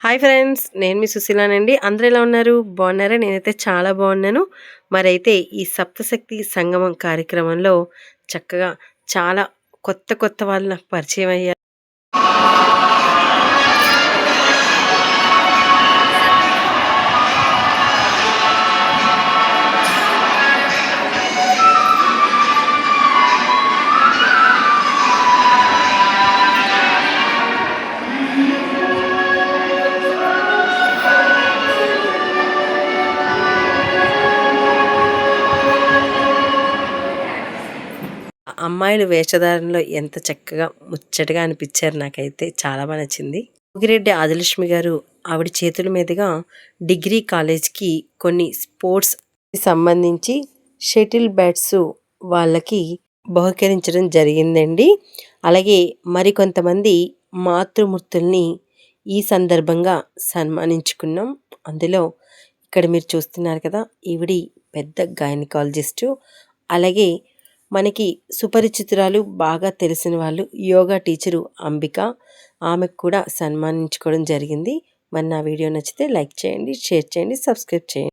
Hi friends, నేను మీ సుశీలానండి. అందరూ ఎలా ఉన్నారు? బాగున్నారా? నేనైతే చాలా బాగున్నాను. మరైతే ఈ సప్తశక్తి సంగమం కార్యక్రమంలో చక్కగా చాలా కొత్త కొత్త వాళ్ళు నాకు పరిచయం అయ్యారు. అమ్మాయిల వేషధారణలో ఎంత చక్కగా ముచ్చటగా అనిపించారు. నాకైతే చాలా బాగా నచ్చింది. ముగిరెడ్డి ఆదిలక్ష్మి గారు ఆవిడ చేతుల మీదుగా డిగ్రీ కాలేజ్కి కొన్ని స్పోర్ట్స్ సంబంధించి షటిల్ బ్యాట్స్ వాళ్ళకి బహుకరించడం జరిగిందండి. అలాగే మరికొంతమంది మాతృమూర్తుల్ని ఈ సందర్భంగా సన్మానించుకున్నాం. అందులో ఇక్కడ మీరు చూస్తున్నారు కదా, ఈవిడి పెద్ద గైనకాలజిస్టు. అలాగే మనకి సుపరిచితురాలు, బాగా తెలిసిన వాళ్ళు యోగా టీచరు అంబిక. ఆమెకు కూడా సన్మానించుకోవడం జరిగింది. మరి నా వీడియో నచ్చితే లైక్ చేయండి, షేర్ చేయండి, సబ్స్క్రైబ్ చేయండి.